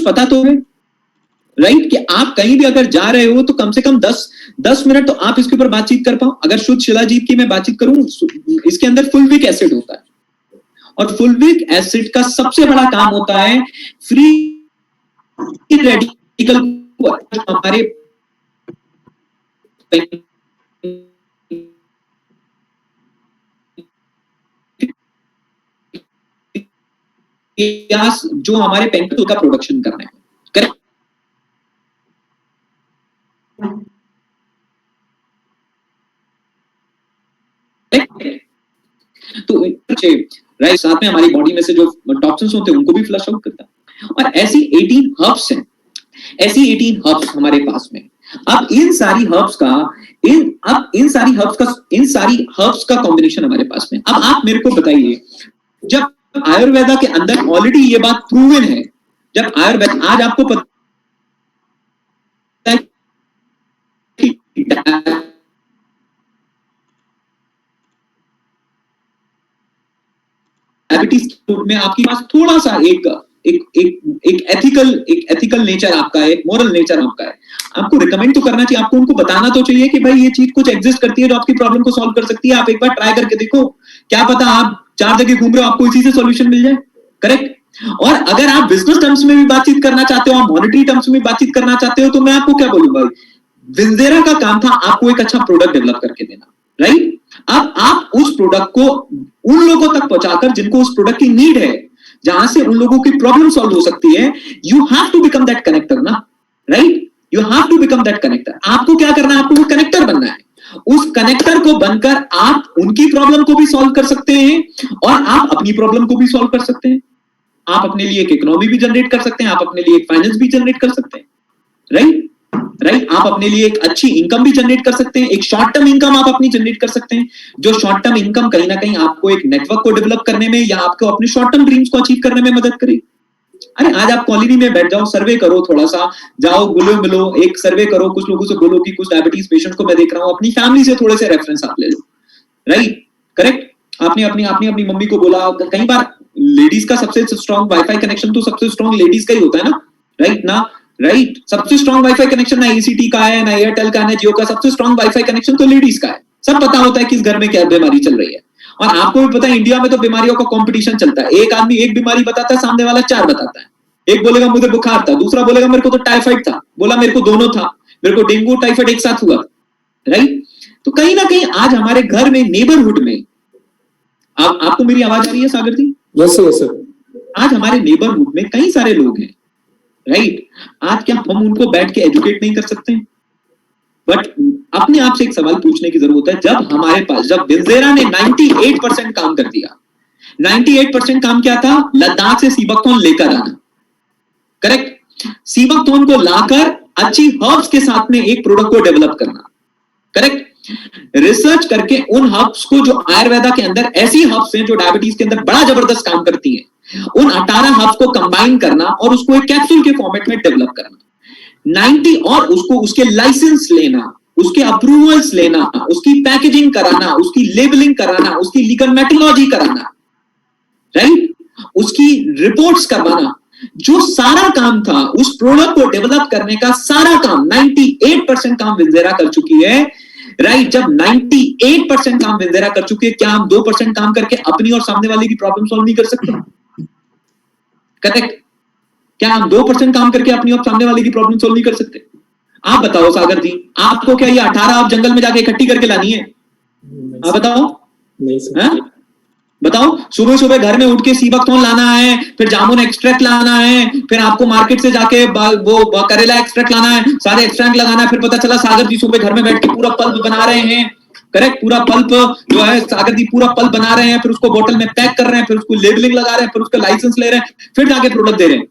कुछ पता तो है, राइट, कि आप कहीं भी अगर जा रहे हो तो कम से कम 10 मिनट तो आप इसके ऊपर बातचीत कर पाओ। अगर शुद्ध शिलाजीत की मैं बातचीत करूं, इसके अंदर फुलविक एसिड होता है, और फुलविक एसिड का सबसे बड़ा काम होता है फ्री रेडिकल हमारे जो हमारे पेंक्रियास का प्रोडक्शन करना है, करेक्ट। तो राइट, साथ में हमारी बॉडी में से जो टॉक्सिन्स होते हैं उनको भी फ्लश आउट करता है। और ऐसी 18 हर्ब्स हैं, ऐसी 18 हर्ब्स हमारे पास में। अब इन सारी हर्ब्स का कॉम्बिनेशन हमारे पास में। अब आप मेरे को बताइए, जब आयुर्वेदा के अंदर ऑलरेडी ये बात प्रूवन है, जब आयुर्वेद आज आपको पता है कि डायबिटीज में आपके पास थोड़ा सा एक एथिकल नेचर आपका है, एक मोरल नेचर आपका है, आपको रिकमेंड तो करना चाहिए, आपको उनको बताना तो चाहिए कि भाई ये चीज कुछ एग्जिस्ट करती है जो आपकी प्रॉब्लम को सॉल्व कर सकती है, आप एक बार ट्राई करके देखो, क्या पता आप 4 जगह घूम रहे हो, आपको इसी से सॉल्यूशन मिल जाए, करेक्ट। और अगर आप बिजनेस टर्म्स में भी बातचीत करना चाहते हो, आप मॉनेटरी टर्म्स में बातचीत करना चाहते हो, तो मैं आपको क्या बोलूंगा, विंजेरा का काम था आपको एक अच्छा प्रोडक्ट डेवलप करके देना, राइट। अब आप उस प्रोडक्ट को उन लोगों तक पहुंचाकर जिनको उस प्रोडक्ट की नीड है, जहां से उन लोगों की प्रॉब्लम सॉल्व हो सकती है, you have to become that connector ना, right, you have to become that connector. आपको क्या करना है, आपको वो कनेक्टर बनना है। उस कनेक्टर को बनकर आप उनकी प्रॉब्लम को भी सॉल्व कर सकते हैं और आप अपनी प्रॉब्लम को भी सॉल्व कर सकते हैं। आप अपने लिए एक इकोनॉमी भी जनरेट कर सकते हैं, आप अपने लिए एक फाइनेंस भी जनरेट कर सकते हैं, राइट, आप अपने लिए एक अच्छी इनकम भी जनरेट कर सकते हैं, एक शॉर्ट टर्म इनकम आप अपनी जनरेट कर सकते हैं, जो शॉर्ट टर्म इनकम कहीं ना कहीं आपको एक नेटवर्क को डेवलप करने में या आपको अपने शॉर्ट टर्म ड्रीम्स को अचीव करने में मदद करेगी। अरे आज आप कॉलोनी में बैठ जाओ, सर्वे करो, थोड़ा सा जाओ, गुलो मिलो, एक सर्वे करो, कुछ लोगों से बोलो कि कुछ डायबिटीज पेशेंट को मैं देख रहा हूं, अपनी फैमिली से थोड़े से रेफरेंस आप ले लो, राइट, करेक्ट। आपने अपनी मम्मी को बोला, कई बार लेडीज का सबसे स्ट्रॉन्ग वाईफाई कनेक्शन तो सबसे स्ट्रॉन्ग लेडीज का ही होता है ना, राइट ना, राइट, सबसे स्ट्रॉन्ग वाईफाई कनेक्शन ना एसीटी का है, ना एयरटेल का, ना जियो का, सबसे स्ट्रॉन्ग वाईफाई कनेक्शन तो लेडीज का है। सब पता होता है कि इस घर में क्या बीमारी चल रही है, और आपको भी पता है इंडिया में तो बीमारियों का कंपटीशन चलता है, एक आदमी एक बीमारी बताता है, सामने वाला 4 बताता है। एक बोलेगा मुझे बुखार था, दूसरा बोलेगा मेरे को तो टाइफाइड था, बोला मेरे को दोनों था, मेरे को डेंगू टाइफाइड एक साथ हुआ, राइट। तो कहीं ना कहीं आज हमारे घर में, नेबरहुड में, आपको मेरी आवाज आ रही है सागर जी? Yes sir. आज हमारे नेबरहुड में कई सारे लोग हैं, राइट। आज क्या हम उनको बैठ के एजुकेट नहीं कर सकते? बट अपने आप से एक सवाल पूछने की जरूरत है, जब हमारे पास, जब विंजेरा ने 98% काम कर दिया, 98% काम क्या था, लद्दाख से सीबकथॉर्न लेकर आना, करेक्ट, सीबकथॉर्न को लाकर अच्छी हर्ब्स के साथ में एक प्रोडक्ट को डेवलप करना, करेक्ट, रिसर्च करके उन हर्ब्स को, जो आयुर्वेदा के अंदर ऐसी हर्ब्स हैं जो डायबिटीज के अंदर बड़ा जबरदस्त काम करती हैं, उन 18 हर्ब्स को कंबाइन करना और उसको एक कैप्सूल के फॉर्मेट में डेवलप करना, 90, और उसको उसके लाइसेंस लेना, उसके अप्रूवल्स लेना, उसकी पैकेजिंग कराना, उसकी लेबलिंग कराना, उसकी लीगल मेट्रोलॉजी कराना, राइट, उसकी रिपोर्ट्स करवाना, जो सारा काम था उस प्रोडक्ट को डेवलप करने का, सारा काम 98% काम विंजेरा कर चुकी है, राइट। जब 98% काम विंजेरा कर चुकी है, क्या हम 2% काम करके अपनी और सामने वाले की प्रॉब्लम सॉल्व नहीं कर सकते? करेक्ट। क्या हम 2% काम करके अपनी और सामने वाले की प्रॉब्लम सॉल्व नहीं कर सकते? आप बताओ सागर जी, आपको क्या ये 18 आप जंगल में जाके इकट्ठी करके लानी है? आप बताओ। नहीं सर। बताओ, सुबह सुबह घर में उठ के सीबकथॉर्न लाना है, फिर जामुन एक्सट्रैक्ट लाना है, फिर आपको मार्केट से जाके वो करेला एक्सट्रैक्ट लाना है, सारे एक्सट्रैक्ट लगाना है, फिर पता चला सागर जी सुबह घर में बैठ के पूरा पल्प बना रहे हैं, करेक्ट, पूरा पल्प जो है सागर जी पूरा पल्प बना रहे हैं, फिर उसको बोतल में पैक कर रहे हैं, फिर उसको लेबलिंग लगा रहे हैं, फिर उसका लाइसेंस ले रहे हैं, फिर जाके प्रोडक्ट दे रहे हैं।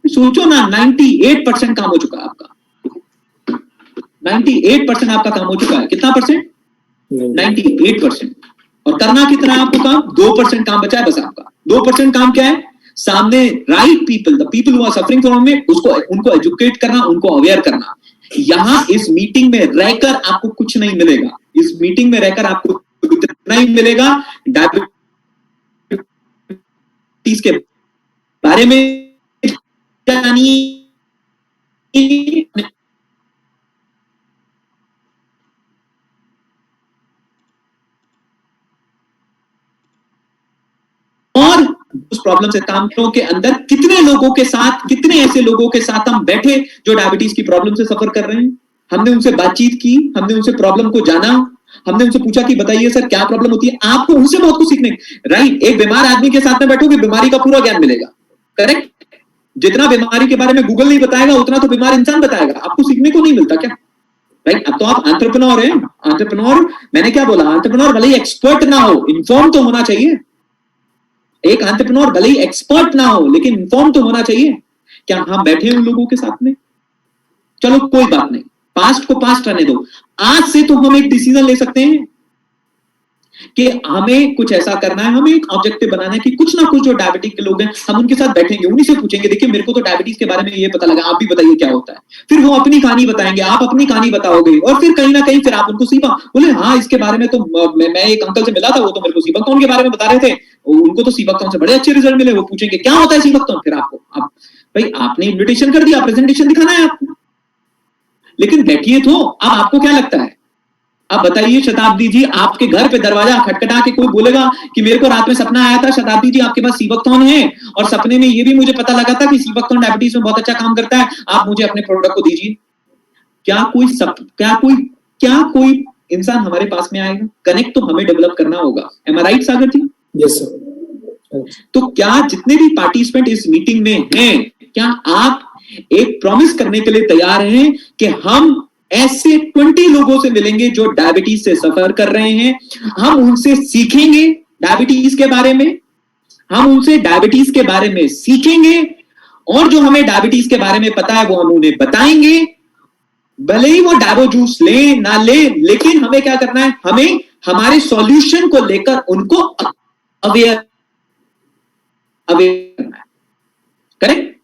सोचो ना, 98% काम हो चुका है आपका, 98% आपका काम हो चुका है। कितना परसेंट? 98%। और करना कितना है आपको काम? 2% काम बचा है बस आपका। 2% काम क्या है? सामने right people, the people who are suffering from it, उसको उनको एजुकेट करना, उनको अवेयर करना। यहां इस मीटिंग में रहकर आपको कुछ नहीं मिलेगा, इस मीटिंग में रहकर आपको इतना ही मिलेगा, डायबिटीज के बारे में और उस प्रॉब्लम से काम के अंदर कितने लोगों के साथ, कितने ऐसे लोगों के साथ हम बैठे जो डायबिटीज की प्रॉब्लम से सफर कर रहे हैं, हमने उनसे बातचीत की, हमने उनसे प्रॉब्लम को जाना, हमने उनसे पूछा कि बताइए सर क्या प्रॉब्लम होती है। आपको उनसे बहुत कुछ सीखने, राइट। एक बीमार आदमी के साथ में बैठोगे, बीमारी का पूरा ज्ञान मिलेगा, करेक्ट। जितना बीमारी के बारे में गूगल नहीं बताएगा उतना तो बीमार इंसान बताएगा, आपको सीखने को नहीं मिलता क्या, राइट। अब तो आप एंटरप्रेन्योर हैं, एंटरप्रेन्योर, मैंने क्या बोला, एंटरप्रेन्योर भले ही एक्सपर्ट ना हो, इन्फॉर्म तो होना चाहिए। एक एंटरप्रेन्योर भले ही एक्सपर्ट ना हो लेकिन इन्फॉर्म तो होना चाहिए। क्या हम बैठे हैं उन लोगों के साथ में? चलो कोई बात नहीं, पास्ट को पास्ट रहने दो, आज से तो हम एक डिसीजन ले सकते हैं कि हमें कुछ ऐसा करना है, हमें एक ऑब्जेक्टिव बनाना है कि कुछ ना कुछ जो डायबिटिक के लोग हैं हम उनके साथ बैठेंगे, उन्हीं से पूछेंगे देखिए मेरे को तो डायबिटीज के बारे में ये पता लगा, आप भी बताइए क्या होता है। फिर वो अपनी कहानी बताएंगे, आप अपनी कहानी बताओगे, और फिर कहीं ना कहीं फिर आप उनको सीबा बोले हाँ इसके बारे में तो मैं एक अंकल से मिला था, वो तो मेरे को सीबकथॉर्न के बारे में बता रहे थे, उनको तो सीबकथॉर्न से बड़े अच्छे रिजल्ट मिले, वो पूछेंगे क्या होता है सीबकथॉर्न, फिर आपको आप भाई आपने इन्विटेशन कर दिया, प्रेजेंटेशन दिखाना है आपको, लेकिन बैठिए तो। अब आपको क्या लगता है, अब बताइए शताब्दी जी, आपके घर पे दरवाजा खटखटा के कोई बोलेगा कि मेरे को रात में सपना आया था शताब्दी जी आपके पास सीबकथॉर्न है, और सपने में ये भी मुझे पता लगा था कि सीबकथॉर्न डायबिटीज में बहुत अच्छा काम करता है, आप मुझे अपने प्रोडक्ट को दीजिए। क्या कोई इंसान हमारे पास में आएगा? कनेक्ट तो हमें डेवलप करना होगा। Am I right Sagar ji? Yes sir. तो क्या जितने भी पार्टिसिपेंट इस मीटिंग में हैं, क्या आप एक प्रॉमिस करने के लिए तैयार हैं कि हम ऐसे 20 लोगों से मिलेंगे जो डायबिटीज से सफर कर रहे हैं, हम उनसे सीखेंगे डायबिटीज के बारे में, हम उनसे डायबिटीज के बारे में सीखेंगे, और जो हमें डायबिटीज के बारे में पता है वो हम उन्हें बताएंगे, भले ही वो डायबो जूस ले ना ले, लेकिन हमें क्या करना है, हमें हमारे सॉल्यूशन को लेकर उनको अवेयर करना है, correct?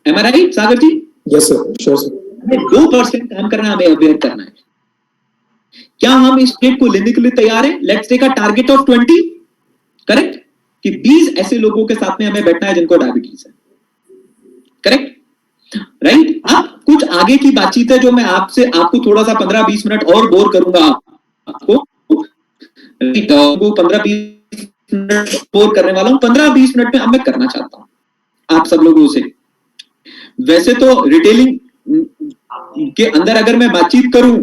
Am I right Sagar ji? Yes sir, sure sir. हमें 2% काम करना है, हमें अवेयर करना है। क्या हम इस स्टेप को लेने के लिए तैयार हैं? Let's take a target of 20, correct, कि 20 ऐसे लोगों के साथ में हमें बैठना है जिनको डायबिटीज है, करेक्ट, राइट। अब कुछ आगे की बातचीत है जो मैं आपको थोड़ा सा 15-20 मिनट और बोर करूंगा, आपको 15-20 मिनट बोर करने वाला हूं, 15-20 मिनट में अब मैं करना चाहता हूं आप सब लोगों से। वैसे तो रिटेलिंग के अंदर अगर मैं बातचीत करूं,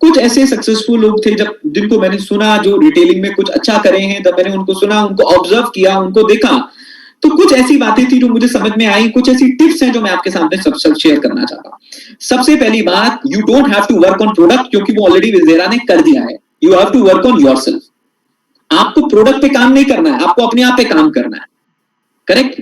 कुछ ऐसे सक्सेसफुल लोग थे जब जिनको मैंने सुना जो रिटेलिंग में कुछ अच्छा करे हैं, तब मैंने उनको सुना, उनको ऑब्जर्व किया, उनको देखा, तो कुछ ऐसी बातें थी जो मुझे समझ में आई, कुछ ऐसी टिप्स हैं जो मैं आपके सामने सब शेयर करना चाहता हूं। सबसे पहली बात, you don't have to work on product, क्योंकि वो ऑलरेडी विजेरा ने कर दिया है। You have to work on yourself. आपको प्रोडक्ट पे काम नहीं करना है, आपको अपने आप पे काम करना है, correct,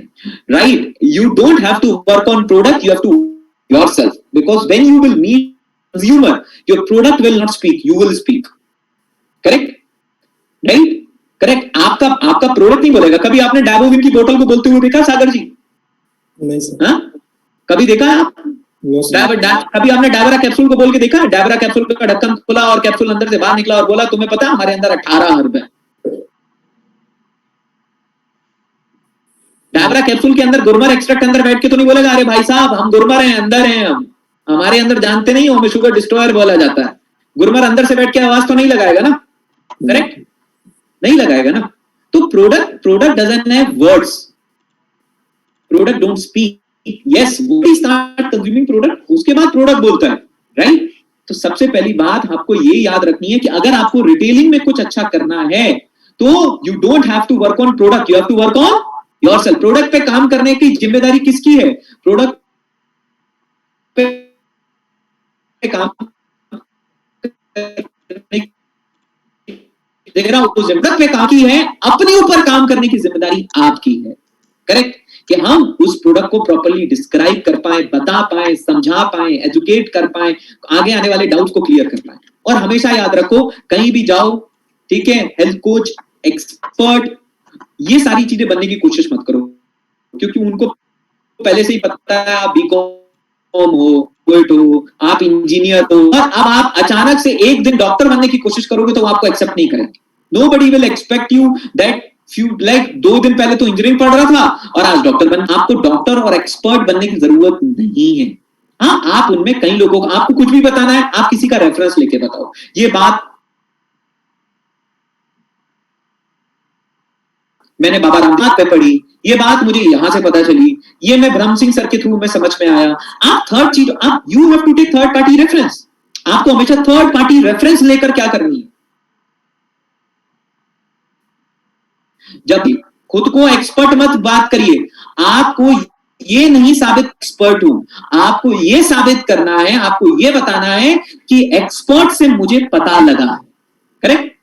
right. You don't have to work on product, you have to yourself, because when you will meet consumer, your product will not speak, you will speak, correct, right, correct। आपका प्रोडक्ट नहीं बोलेगा। कभी आपने डायबोविन की बोतल को बोलते हुए देखा सागर जी? नहीं सर। हाँ, कभी देखा है आप? कभी आपने डायबरा कैप्सूल को बोल के देखा? डायबरा कैप्सूल का ढक्कन खोला और कैप्सूल अंदर से बाहर निकला और बोला तुम्हें पता हमारे अंदर 18 हर्ब है। डायबरा कैप्सूल के अंदर गुरमर एक्सट्रैक्ट अंदर बैठ के तो नहीं बोलेगा अरे भाई साहब हम गुरमर हैं, अंदर हैं, हम हमारे अंदर जानते नहीं हो, हमें शुगर डिस्ट्रॉयर बोला जाता है। गुरमर अंदर से बैठ के आवाज तो नहीं लगाएगा ना, करेक्ट, नहीं लगाएगा ना। तो product doesn't have words, product don't speak. Yes, we start consuming product, उसके बाद प्रोडक्ट बोलता है, राइट। तो सबसे पहली बात आपको ये याद रखनी है कि अगर आपको रिटेलिंग में कुछ अच्छा करना है तो you don't have to work on product, you have to work on yourself. Product पे काम करने की जिम्मेदारी किसकी है? प्रोडक्ट पे काम देख रहा हूं, प्रोडक्ट पे काम की है, अपने ऊपर काम करने की जिम्मेदारी आपकी है, करेक्ट, कि हम उस प्रोडक्ट को प्रॉपर्ली डिस्क्राइब कर पाए, बता पाए, समझा पाए, एजुकेट कर पाए, आगे आने वाले डाउट्स को क्लियर कर पाए। और हमेशा याद रखो, कहीं भी जाओ, ठीक है, हेल्थ कोच, एक्सपर्ट, ये सारी चीजें बनने की कोशिश मत करो, क्योंकि उनको पहले से ही पता है आप बीकॉम हो, पोएट हो, आप इंजीनियर हो, और अब आप अचानक से एक दिन डॉक्टर बनने की कोशिश करोगे तो वो आपको एक्सेप्ट नहीं करेंगे। Nobody will expect you that 2 दिन पहले तो इंजीनियरिंग पढ़ रहा था और आज डॉक्टर बन। आपको डॉक्टर और एक्सपर्ट बनने की जरूरत नहीं है। हाँ, आप उनमें कई लोगों को, आपको कुछ भी बताना है, आप किसी का रेफरेंस लेके बताओ। ये बात मैंने बाबा रामदेव पे पढ़ी, ये बात मुझे यहां से पता चली, ये मैं ब्रह्म सिंह सर के थ्रू में समझ में आया। आप थर्ड चीज, आप you have to take third party reference. आपको हमेशा थर्ड पार्टी रेफरेंस लेकर क्या करनी है? जब भी खुद को एक्सपर्ट मत बात करिए। आपको ये नहीं साबित एक्सपर्ट हूं, आपको ये साबित करना है, आपको ये बताना है कि एक्सपर्ट से मुझे पता लगा। करेक्ट?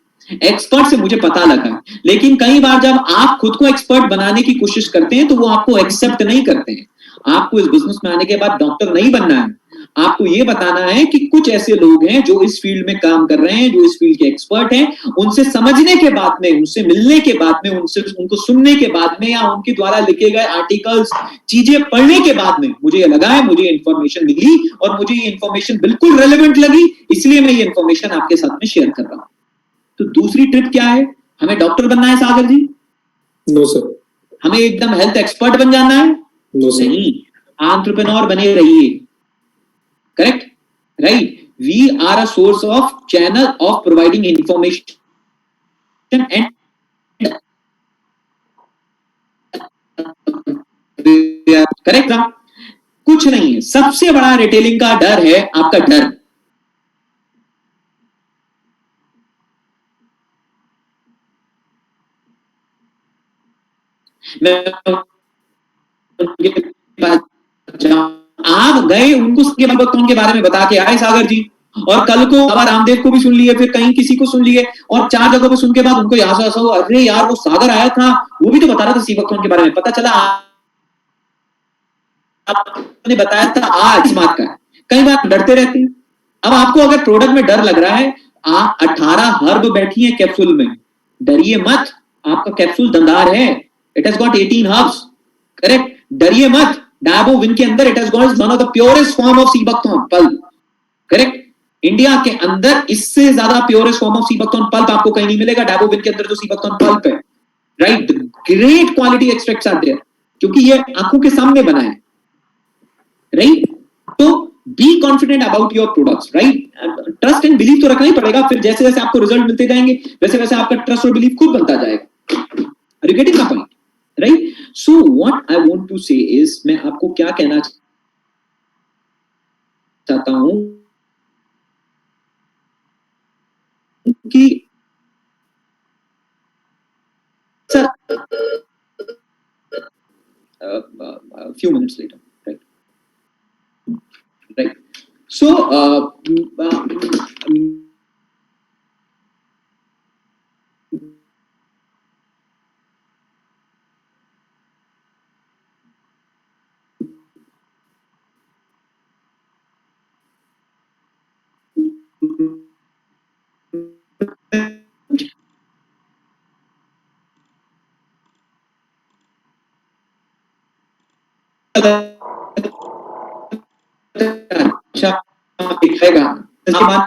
एक्सपर्ट से मुझे पता लगा। लेकिन कई बार जब आप खुद को एक्सपर्ट बनाने की कोशिश करते हैं तो वो आपको एक्सेप्ट नहीं करते हैं। आपको इस बिजनेस में आने के बाद डॉक्टर नहीं बनना है, आपको ये बताना है कि कुछ ऐसे लोग हैं जो इस फील्ड में काम कर रहे हैं, जो इस फील्ड के एक्सपर्ट हैं, उनसे समझने के बाद में, उनसे मिलने के बाद में, उनको सुनने के बाद में, या उनके द्वारा लिखे गए आर्टिकल्स, चीजें पढ़ने के बाद में मुझे ये लगा है, मुझे इंफॉर्मेशन मिली और मुझे ये इंफॉर्मेशन बिल्कुल रेलेवेंट लगी, इसलिए मैं ये इंफॉर्मेशन आपके साथ में शेयर कर रहा हूं। तो दूसरी ट्रिप क्या है? हमें डॉक्टर बनना है सागर जी? No sir. हमें एकदम हेल्थ एक्सपर्ट बन जाना है? No sir. नहीं, एंटरप्रेन्योर बने रहिए। Correct? Right? We are a source of channel of providing information and correct ना? कुछ नहीं है। सबसे बड़ा रिटेलिंग का डर है आपका डर। आप गए उनको के बारे में बता के आए सागर जी, और कल को बाबा रामदेव को भी सुन लिए, फिर कहीं किसी को सुन लिए, और 4 जगहों पे सुन के बाद उनको यहां से ऐसा हुआ, अरे यार वो सागर आया था, वो भी तो बता रहा था सी भक्तों के बारे में। पता चला आपने बताया था आज स्मार्ट का। कई बार डरते रहते हैं। अब आपको अगर प्रोडक्ट में डर लग रहा है, 18 हर्ब बैठी है कैप्सूल में, डरिए मत। आपका कैप्सूल दंदार है, it has got 18 herbs. Correct? डरिए मत। डायबोविन के अंदर it has got one of the purest form of seabuckthorn pulp. Correct? India के अंदर इससे ज्यादा purest form of seabuckthorn pulp आपको कहीं नहीं मिलेगा। डायबोविन के अंदर जो सीबकथॉर्न पल्प है, right, great quality extracts are there, क्योंकि ये आंखों के सामने बना है। राइट? तो be confident about your products. Right? Trust and believe तो रखना ही पड़ेगा। फिर जैसे जैसे आपको रिजल्ट मिलते जाएंगे, वैसे वैसे आपका ट्रस्ट और बिलीव खुद बनता जाएगा। Are you getting my point? Right? So what I want to say is, मैं आपको क्या कहना चाहता हूं कि sir few minutes later, right? So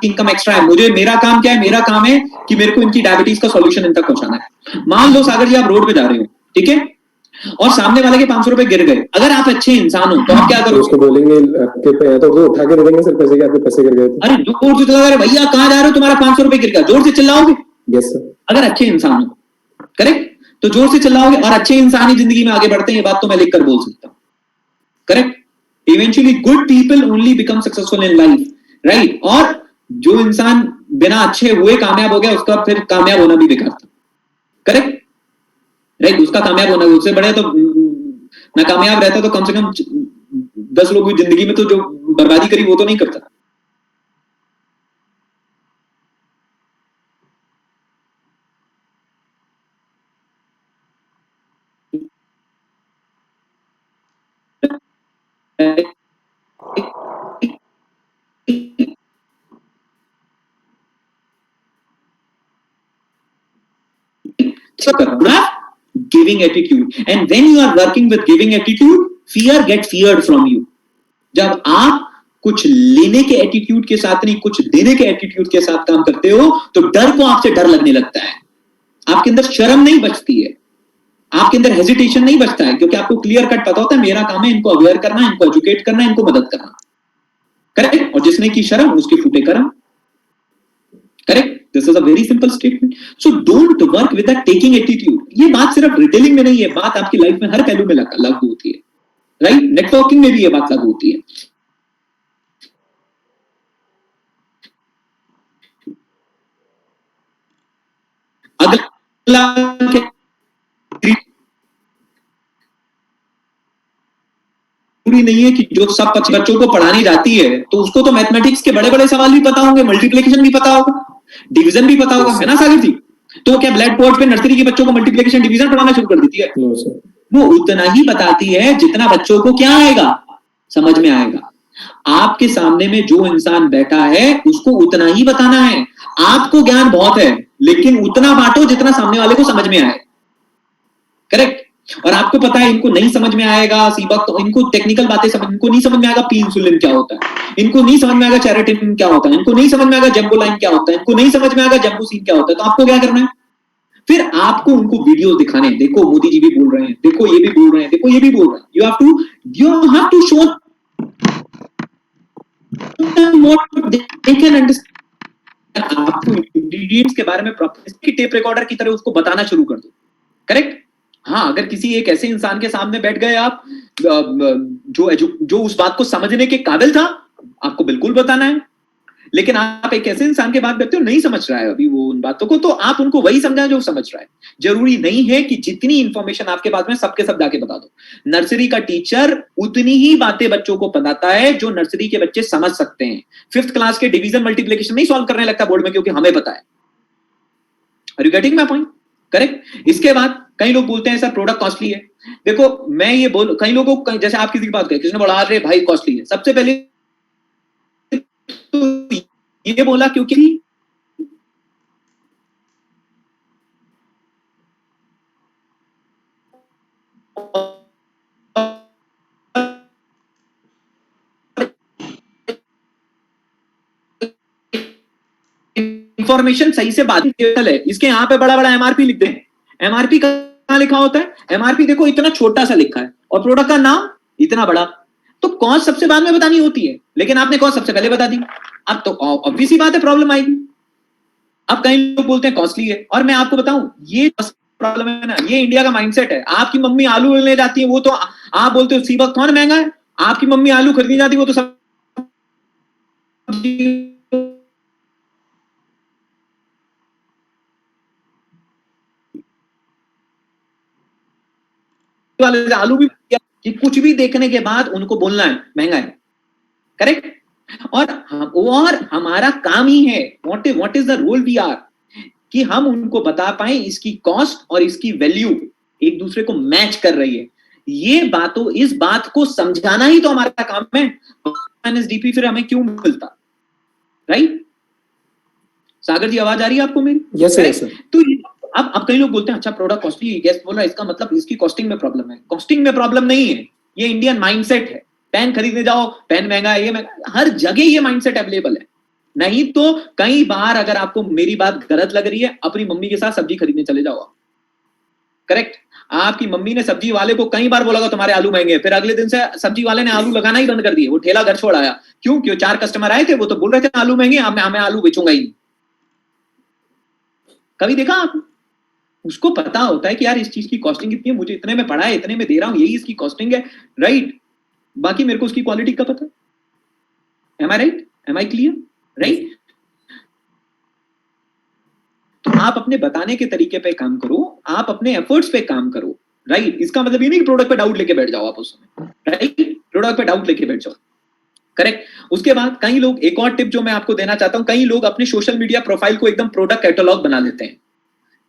income extra है। मुझे, मेरा काम क्या है? मेरा काम है कि मेरे को इनकी डायबिटीज का सॉल्यूशन इन तक पहुंचाना है। मान लो सागर जी आप रोड पे जा रहे हो, ठीक है, और सामने वाले के 500 रुपए गिर गए। अगर आप अच्छे इंसान हो तो आप क्या करोगे? उसको बोलेंगे आपके पे तो वो उठा के दे देंगे सर पैसे के, आपके पैसे गिर गए। अरे जोर से चिल्ला रहे, भैया कहां जा रहे हो, तुम्हारा 500 रुपए गिर गया, जोर से चिल्लाओगे? Yes sir. अगर अच्छे इंसान हो, करेक्ट, तो जोर से चिल्लाओगे। और अच्छे इंसान ही जिंदगी में आगे बढ़ते हैं, ये बात तो मैं लिखकर बोल सकता हूं। Correct? Eventually good people only become successful in life, right? और जो इंसान बिना अच्छे हुए कामयाब हो गया, उसका फिर कामयाब होना भी बेकार था। करेक्ट? राइट? उसका कामयाब होना, उससे बड़े तो मैं कामयाब रहता तो कम से कम 10 लोग जिंदगी में तो जो बर्बादी करी वो तो नहीं करता। Giving attitude, and when you are working with giving attitude, fear get feared from you. जब आप कुछ लेने के एटीट्यूड के साथ नहीं, कुछ देने के एटीट्यूड के साथ काम करते हो, तो डर को आपसे डर लगने लगता है, आपके अंदर शर्म नहीं बचती है। आपके अंदर हेजिटेशन नहीं बचता है, क्योंकि आपको क्लियर कट पता होता है मेरा काम है इनको अवेयर करना, इनको एजुकेट करना, इनको मदद करना। करेक्ट? और जिसने की शर्म उसके फूटे करम। Correct? This is a very simple statement. So don't work with that taking attitude. ये बात सिर्फ रिटेलिंग में नहीं है, बात आपकी लाइफ में हर पहलू में लागू होती है। राइट? नेटवर्किंग में भी ये बात लागू होती है। अगला जरूरी नहीं है कि जो सब बच्चों को पढ़ानी जाती है तो उसको तो मैथमेटिक्स के बड़े बड़े सवाल भी पता होंगे, मल्टीप्लिकेशन भी पता होगा, डिवीजन भी पता होगा, है ना सागर जी? तो क्या ब्लैक बोर्ड पे नर्सरी के बच्चों को मल्टीप्लिकेशन डिवीजन पढ़ाना शुरू कर देती है? No sir. वो उतना ही बताती है जितना बच्चों को क्या आएगा, समझ में आएगा। आपके सामने में जो इंसान बैठा है उसको उतना ही बताना है। आपको ज्ञान बहुत है, लेकिन उतना बांटो जितना सामने वाले को समझ में आए। करेक्ट? और आपको पता है इनको नहीं समझ में आएगा सीबक, तो इनको टेक्निकल बातें समझ, इनको नहीं समझ में आएगा पी इंसुलिन क्या होता है, इनको नहीं समझ में आएगा चैरेटिन क्या होता है, इनको नहीं समझ में आएगा जम्बोलाइन क्या होता है, इनको नहीं समझ में आएगा जम्बोसिन क्या होता है। तो आपको क्या करना है? फिर आपको उनको वीडियो दिखाने, देखो मोदी जी भी बोल रहे हैं, देखो ये भी बोल रहे हैं, देखो ये भी बोल रहे हैं। You have to show what they can understand। आपको इंग्रेडिएंट्स के बारे में प्रॉपर टेप रिकॉर्डर की तरह उसको बताना शुरू कर दो। करेक्ट? हाँ, अगर किसी एक ऐसे इंसान के सामने बैठ गए आप जो उस बात को समझने के काबिल था, आपको बिल्कुल बताना है। लेकिन आप एक ऐसे इंसान के बाद बैठते हो नहीं समझ रहा है अभी वो उन बातों को, तो आप उनको वही समझाएं जो समझ रहा है। जरूरी नहीं है कि जितनी इंफॉर्मेशन आपके पास में सबके सब जाके बता दो। नर्सरी का टीचर उतनी ही बातें बच्चों को बताता है जो नर्सरी के बच्चे समझ सकते हैं। 5th क्लास के डिवीजन मल्टीप्लिकेशन नहीं सॉल्व करने लगता बोर्ड में, क्योंकि हमें पता है। Are you getting my point? Correct? इसके बाद कई लोग बोलते हैं सर प्रोडक्ट कॉस्टली है। देखो मैं ये बोल, कई लोगों को, जैसे आप किसी की बात करें, किसी ने बोला अरे भाई कॉस्टली है, सबसे पहले तो ये बोला क्योंकि इंफॉर्मेशन सही से बात है। इसके यहां पे बड़ा बड़ा एमआरपी लिख दें। एमआरपी कहां लिखा होता है? एमआरपी देखो इतना छोटा सा लिखा है, और प्रोडक्ट का नाम इतना बड़ा। तो कॉस्ट सबसे बाद में बतानी होती है, लेकिन आपने कॉस्ट सबसे पहले बता दी। अब तो ऑब्वियस ही बात है प्रॉब्लम आएगी। अब कई लोग बोलते हैं कॉस्टली है, और मैं आपको बताऊं ये प्रॉब्लम है ना, ये इंडिया का माइंडसेट है। आपकी मम्मी आलू लेने जाती है, वो तो आप बोलते हो सीबक कौन महंगा है, आपकी मम्मी आलू खरीदने जाती है, वो तो सब वाले आलू भी, कि कुछ भी देखने के बाद उनको बोलना है महंगा है। करेक्ट? और हमारा काम ही है, what is the role we are, कि हम उनको बता पाए इसकी कॉस्ट और इसकी वैल्यू एक दूसरे को मैच कर रही है। ये बातों, इस बात को समझाना ही तो हमारा काम है। -DP फिर हमें क्यों मिलता? राइट? सागर जी आवाज आ रही है आपको मेरी? Yes sir. तो अब कई लोग बोलते हैं अच्छा प्रोडक्ट कॉस्टली, गेस्ट बोल रहा है इसका मतलब इसकी कॉस्टिंग में प्रॉब्लम है। कॉस्टिंग में प्रॉब्लम नहीं है, ये इंडियन माइंडसेट है। पेन खरीदने जाओ, पेन महंगा है, ये महंगा, हर जगह ये माइंडसेट अवेलेबल है। नहीं तो कई बार अगर आपको मेरी बात गलत लग रही है, अपनी मम्मी के साथ सब्जी खरीदने चले जाओ। करेक्ट? आपकी मम्मी ने सब्जी वाले को कई बार बोला तुम्हारे आलू महंगे हैं, फिर अगले दिन से सब्जी वाले ने आलू लगाना ही बंद कर दिए, वो ठेला घर छोड़ आया। क्यों? 4 कस्टमर आए थे, वो तो बोल रहे थे आलू महंगे, अब मैं आलू बेचूंगा ही नहीं। कभी देखा आप? उसको पता होता है कि यार इस चीज की कॉस्टिंग कितनी है, मुझे इतने में पड़ा है, इतने में दे रहा हूं, यही इसकी कॉस्टिंग है। राइट? बाकी मेरे को उसकी क्वालिटी का पता है। Am I right? Am I clear? Right? तो आप अपने बताने के तरीके पे काम करो, आप अपने एफर्ट्स पे काम करो। राइट? इसका मतलब ये नहीं कि प्रोडक्ट पे डाउट लेके बैठ जाओ आप उस समय। राइट? प्रोडक्ट पे डाउट लेके बैठ जाओ। करेक्ट? उसके बाद कई लोग, एक और टिप जो मैं आपको देना चाहता हूं, कई लोग अपने सोशल मीडिया प्रोफाइल को एकदम प्रोडक्ट कैटलॉग बना लेते हैं।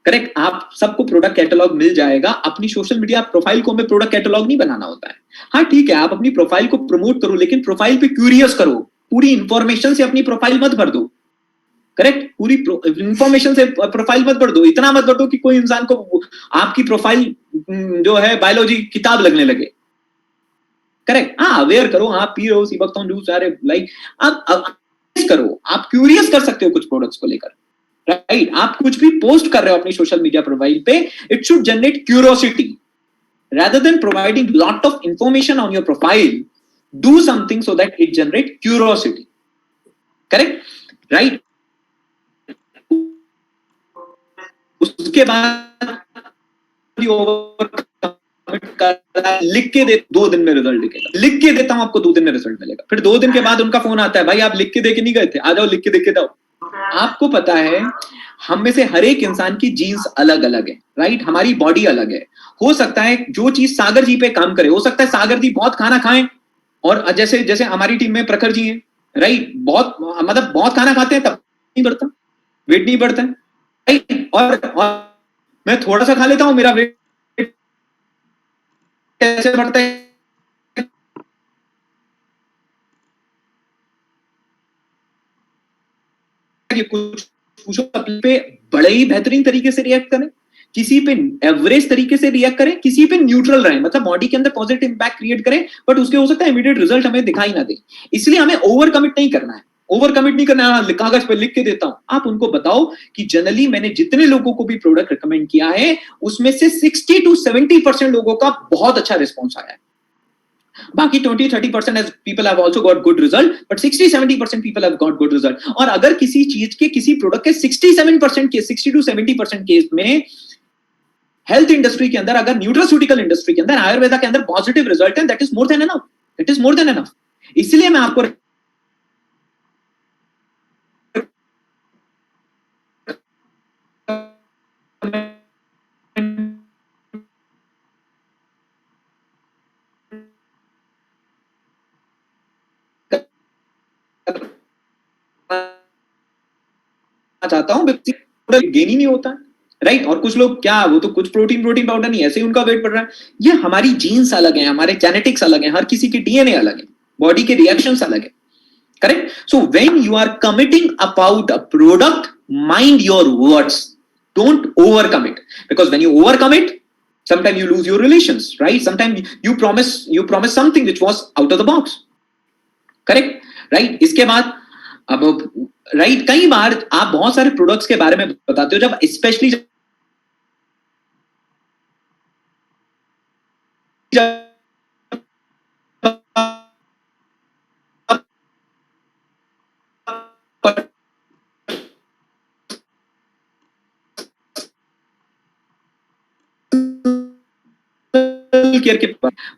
करेक्ट? आप सबको प्रोडक्ट कैटलॉग मिल जाएगा, अपनी सोशल मीडिया प्रोफाइल को हमें प्रोडक्ट कैटलॉग नहीं बनाना होता है। हाँ ठीक है, आप अपनी प्रोफाइल को प्रमोट करो, लेकिन प्रोफाइल पे क्यूरियस करो, पूरी इंफॉर्मेशन से अपनी प्रोफाइल मत भर दो। करेक्ट? पूरी इंफॉर्मेशन से प्रोफाइल मत भर दो, इतना मत भर दो कि कोई इंसान को आपकी प्रोफाइल जो है बायोलॉजी किताब लगने लगे। करेक्ट? हाँ, अवेयर करो, आप पी रहे हो सीबकथॉर्न जूस, अरे लाइक आप करो, आप क्यूरियस कर सकते हो कुछ प्रोडक्ट्स को लेकर। राइट? आप कुछ भी पोस्ट कर रहे हो अपनी सोशल मीडिया प्रोफाइल पे, it should generate curiosity rather than providing lot of information on your profile. Do something so that it generate curiosity. Correct? Right? उसके बाद लिख के दे, 2 दिन में रिजल्ट दिखेगा, लिख के देता हूं आपको, 2 दिन में रिजल्ट मिलेगा। फिर 2 दिन के बाद उनका फोन आता है, भाई आप लिख के दे के नहीं गए थे, आ जाओ लिख के दे के जाओ। आपको पता है हम में से हर एक इंसान की जीन्स अलग अलग है, राइट? हमारी बॉडी अलग है। हो सकता है जो चीज सागर जी पे काम करे, हो सकता है सागर जी बहुत खाना खाएं, और जैसे जैसे हमारी टीम में प्रखर जी हैं, राइट? बहुत मतलब बहुत खाना खाते हैं, तब नहीं बढ़ता, वेट नहीं बढ़ता है, राइट? और मैं थोड़ा सा खा लेता हूं, मेरा वेट कैसे बढ़ता है? कुछ पे बड़े ही बेहतरीन तरीके से रिएक्ट करें, किसी पे एवरेज तरीके से रिएक्ट करें, किसी पे न्यूट्रल रहे, मतलब बॉडी के अंदर पॉजिटिव इंपैक्ट क्रिएट करें, बट उसके हो सकता है इमीडिएट रिजल्ट हमें दिखाई ना दे। इसलिए हमें ओवर कमिट नहीं करना है, ओवर कमिट नहीं करना है। कागज पे लिख के देता हूं, आप उनको बताओ कि जनरली मैंने जितने लोगों को भी प्रोडक्ट रिकमेंड किया है, उसमें से 60 to 70% लोगों का बहुत अच्छा रिस्पॉन्स आया है। बाकी 20-30% as people have also got good result, but 60-70% people have got good result. और अगर किसी चीज के, किसी प्रोडक्ट के 67% के 60 to 70% केस में हेल्थ इंडस्ट्री के अंदर, अगर न्यूट्रास्यूटिकल इंडस्ट्री के अंदर, आयुर्वेदा के अंदर पॉजिटिव रिजल्ट है, that is more than enough, that is more than enough. इसलिए मैं आपको चाहता हूं, गेन ही नहीं होता, राइट? और कुछ लोग क्या, वो तो कुछ प्रोटीन पाउडर नहीं, ऐसे ही उनका वेट बढ़ रहा है। ये हमारी जीन्स अलग है, हमारे जेनेटिक्स अलग है, हर किसी की डीएनए अलग है, बॉडी के रिएक्शंस अलग है, correct? So when you are committing about a product, mind your words, don't over commit, because when you over commit, sometimes you lose your relations, right? Sometimes you promise something which was out of the box, correct? Right? इसके बाद अब right, कई बार आप बहुत सारे products के बारे में बताते हो, जब स्पेशली केयर के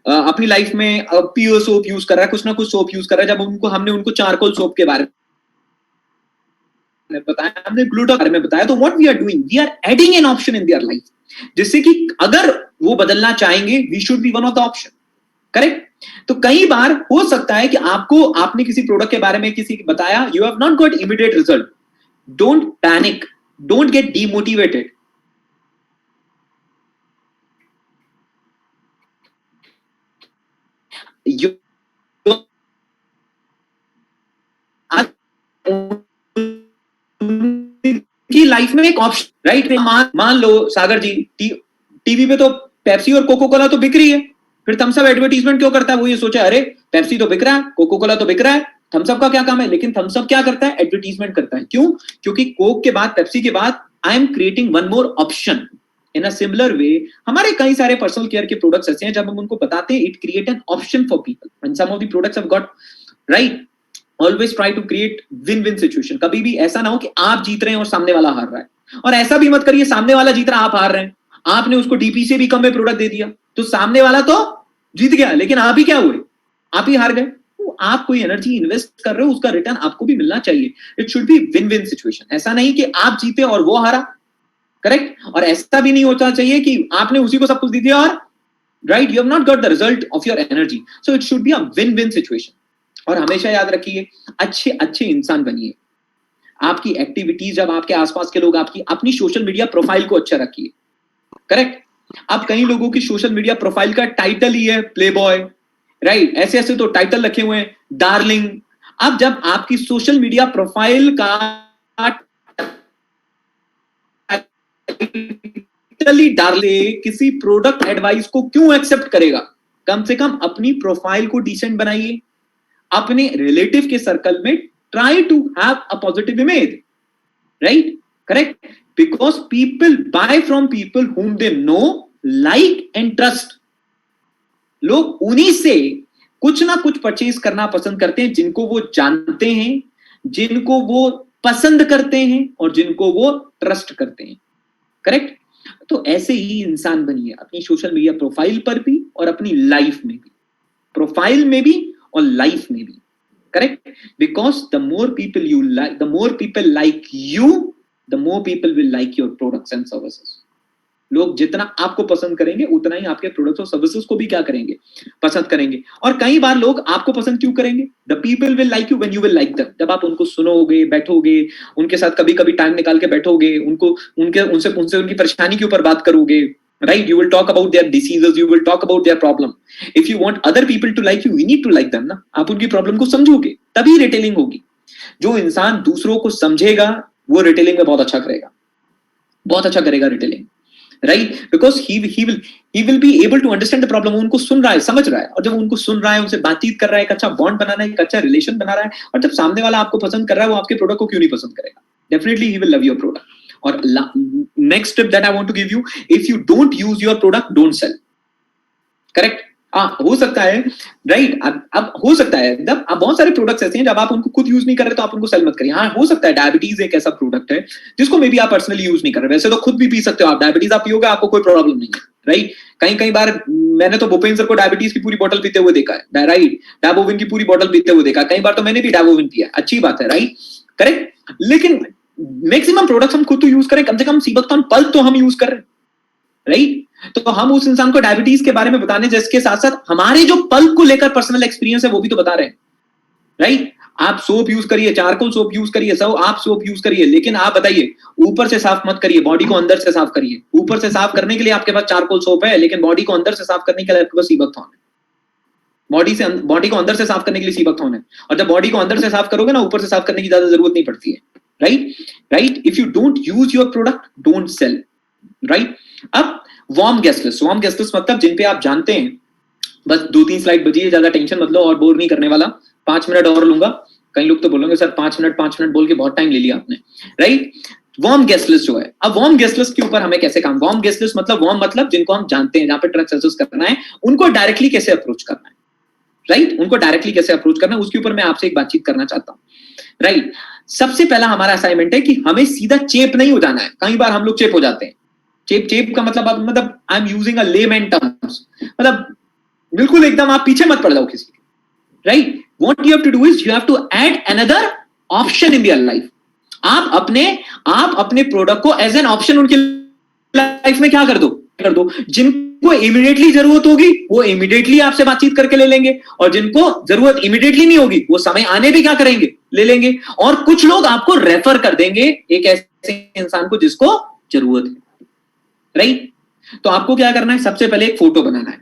अपनी लाइफ में प्योर सोप यूज कर रहा है, कुछ ना कुछ सोप यूज कर रहा है, जब हमने उनको चारकोल सोप के बारे में बताया, हमने ग्लूटा बारे में बताया, तो what we are doing, we are adding an option in their life, जिससे कि अगर वो बदलना चाहेंगे, we should be one of the option, correct? तो कई बार हो सकता है कि आपने किसी प्रोडक्ट के बारे में किसी को बताया, you have not got immediate result, don't panic, don't get demotivated. की लाइफ में एक ऑप्शन, राइट? मान लो सागर जी टीवी पे तो पेप्सी और कोको कोला तो बिक रही है, फिर थम्स अप एडवर्टीजमेंट क्यों करता है? वो ये सोचा, अरे पेप्सी तो बिक रहा है, कोको कोला तो बिक रहा है, थम्स अप का क्या काम है? लेकिन थम्स अप क्या करता है? एडवर्टीजमेंट करता है। क्यों? क्योंकि कोक के बाद, पेप्सी के बाद, I am creating one more option. In a similar वे हमारे कई सारे पर्सनल केयर के प्रोडक्ट्स ऐसे हैं, जब हम उनको बताते हैं, it create an option for people, and some of the products have got, right? Always try to create win win situation. कभी भी ऐसा ना हो कि आप जीत रहे हैं और सामने वाला हार रहा है, और ऐसा भी मत करिए सामने वाला जीत रहा, आप हार रहे हैं, आपने उसको डीपी से भी कम में प्रोडक्ट दे दिया, तो सामने वाला तो जीत गया, लेकिन आप ही क्या हुए? आप ही हार गए। तो आप कोई एनर्जी इन्वेस्ट कर रहे हो, उसका रिटर्न आपको भी मिलना चाहिए। It should be win win situation, ऐसा नहीं कि आप जीते और वो हारा, करेक्ट? और ऐसा भी नहीं होना चाहिए कि आपने उसी को सब कुछ दे दिया और right, you have not got the result of your energy. So it should be a win win situation. और हमेशा याद रखिए, अच्छे इंसान बनिए। आपकी एक्टिविटीज, जब आपके आसपास के लोग, आपकी अपनी सोशल मीडिया प्रोफाइल को अच्छा रखिए, करेक्ट? अब कई लोगों की सोशल मीडिया प्रोफाइल का टाइटल ही है प्ले बॉय, राइट? ऐसे ऐसे तो टाइटल रखे हुए हैं, डार्लिंग। अब जब आपकी सोशल मीडिया प्रोफाइल का डार्लिंग किसी प्रोडक्ट एडवाइस को क्यों एक्सेप्ट करेगा? कम से कम अपनी प्रोफाइल को डिसेंट बनाइए, अपने रिलेटिव के सर्कल में try to have a positive image, right? Correct? Because people buy from people whom they know, like and trust. लोग उन्हीं से कुछ ना कुछ परचेज करना पसंद करते हैं जिनको वो जानते हैं, जिनको वो पसंद करते हैं और जिनको वो ट्रस्ट करते हैं। करेक्ट? तो ऐसे ही इंसान बनिए अपनी सोशल मीडिया प्रोफाइल पर भी और अपनी लाइफ में भी, प्रोफाइल में भी और लाइफ में भी। Correct? Because the more people you like, the more people like you, the more people will like your products and services. लोग जितना आपको पसंद करेंगे उतना ही आपके प्रोडक्ट्स और सर्विसेज को भी क्या करेंगे? पसंद करेंगे। और कई बार लोग आपको पसंद क्यों करेंगे? The people will like you when you will like them. जब आप उनको सुनोगे, बैठोगे, उनके साथ कभी कभी टाइम निकाल के बैठोगे, उनको उनसे उनकी परेशानी के ऊपर बात करोगे, right? You will talk about their diseases, you will talk about their problem. If you want other people to like you, you need to like them ना। आप उनकी प्रॉब्लम को समझोगे तभी रिटेलिंग होगी। जो इंसान दूसरों को समझेगा वो रिटेलिंग में बहुत अच्छा करेगा, बहुत अच्छा करेगा retailing, right? Because he will be able to understand the problem. उनको सुन रहा है, समझ रहा है, और जब उनको सुन रहा है, उनसे बातचीत कर रहा है, एक अच्छा बॉन्ड बनाना है, एक अच्छा रिलेशन बना रहा है, और जब सामने वाला आपको पसंद कर रहा है, वो आपके प्रोडक्ट को क्यों नहीं पसंद करेगा? Definitely he will love your product. और next step that I want to give you, if you don't use your product, don't sell. Correct? हो सकता है, राइट? अब हो सकता है जब अब बहुत सारे प्रोडक्ट्स ऐसे हैं जब आप उनको खुद यूज नहीं कर रहे तो आप उनको सेल मत करिए। हाँ, हो सकता है डायबिटीज एक ऐसा प्रोडक्ट है जिसको मे बी आप पर्सनली यूज नहीं कर रहे, वैसे तो खुद भी पी सकते हो आप, डायबिटीज आप पियोगे, आपको कोई प्रॉब्लम नहीं है, राइट? कई बार मैंने तो भूपेंद्र सर को डायबिटीज की पूरी बोतल पीते हुए देखा है, राइट? डायबोविन की पूरी बोतल पीते हुए देखा, कई बार तो मैंने भी डायबोविन पिया, अच्छी बात है, राइट? करेक्ट? लेकिन मैक्सिमम प्रोडक्ट्स हम खुद तो यूज करें, कम से कम सीबकथॉर्न पल्प तो हम यूज कर रहे हैं, राइट? तो हम उस इंसान को डायबिटीज के बारे में बताने जिसके साथ साथ हमारे जो पल्प को लेकर पर्सनल एक्सपीरियंस है वो भी तो बता रहे हैं, राइट? आप सोप यूज करिए, चारकोल सोप यूज करिए, सब आप सोप यूज करिए, लेकिन आप बताइए ऊपर से साफ मत करिए, बॉडी को अंदर से साफ करिए। ऊपर से साफ करने के लिए आपके पास चारकोल सोप है, लेकिन बॉडी को अंदर से साफ करने के लिए आपके पास सीबकथॉर्न है। बॉडी को अंदर से साफ करने के लिए सीबकथॉर्न है, और जब बॉडी को अंदर से साफ करोगे ना, ऊपर से साफ करने की ज्यादा जरूरत नहीं पड़ती है, right? If you don't use your product, don't cell, right? अब वार्म गेस्ट लिस्ट मतलब जिन पे आप जानते हैं, बस 2-3 स्लाइड बची है, ज्यादा टेंशन मत लो और बोर नहीं करने वाला, 5 मिनट और लूंगा। कई लोग तो बोलेंगे सर 5 मिनट बोल के बहुत टाइम ले लिया आपने, राइट? वार्म गेस्ट लिस्ट जो है, अब वार्म गेस्ट लिस्ट के ऊपर हमें कैसे काम, वार्म गेस्ट लिस्ट मतलब जिनको हम जानते हैं, जहां पे ट्रक सर्विस करना है, उनको डायरेक्टली कैसे अप्रोच करना है, राइट? उनको डायरेक्टली कैसे अप्रोच करना है, उसके ऊपर मैं आपसे एक बातचीत करना चाहता हूं, राइट? सबसे पहला हमारा असाइनमेंट है कि हमें सीधा चेप नहीं हो जाना है। कई बार हम लोग चेप हो जाते हैं। चेप का मतलब I am using a layman terms, मतलब बिल्कुल एकदम आप पीछे मत पड़ जाओ किसी, right? What you have to do is you have to add another option in their life. आप अपने प्रोडक्ट को एज एन ऑप्शन उनकी लाइफ में क्या कर दो। जिनको इमीडिएटली जरूरत होगी वो इमीडिएटली आपसे बातचीत करके ले लेंगे, और जिनको जरूरत इमीडिएटली नहीं होगी वो समय आने भी क्या करेंगे, ले लेंगे। और कुछ लोग आपको रेफर कर देंगे एक ऐसे इंसान को जिसको जरूरत है, राइट? तो आपको क्या करना है, सबसे पहले एक फोटो बनाना है,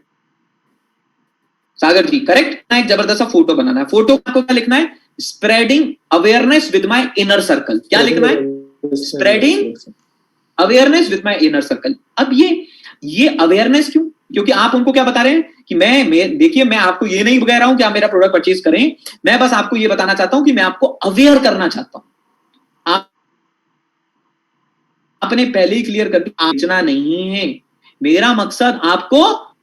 सागर जी, करेक्ट? एक जबरदस्त फोटो बनाना है। फोटो आपको क्या लिखना है, spreading awareness with my inner circle. क्या लिखना है, spreading awareness with my inner circle. अब ये अवेयरनेस क्यों? क्योंकि आप उनको क्या बता रहे हैं कि मैं देखिए, मैं आपको ये नहीं कह रहा हूं कि आप मेरा प्रोडक्ट परचेज करें, मैं बस आपको ये बताना चाहता हूं कि मैं आपको अवेयर करना चाहता हूं। आपने पहले ही क्लियर कर दिया, बेचना नहीं है, मेरा मकसद आपको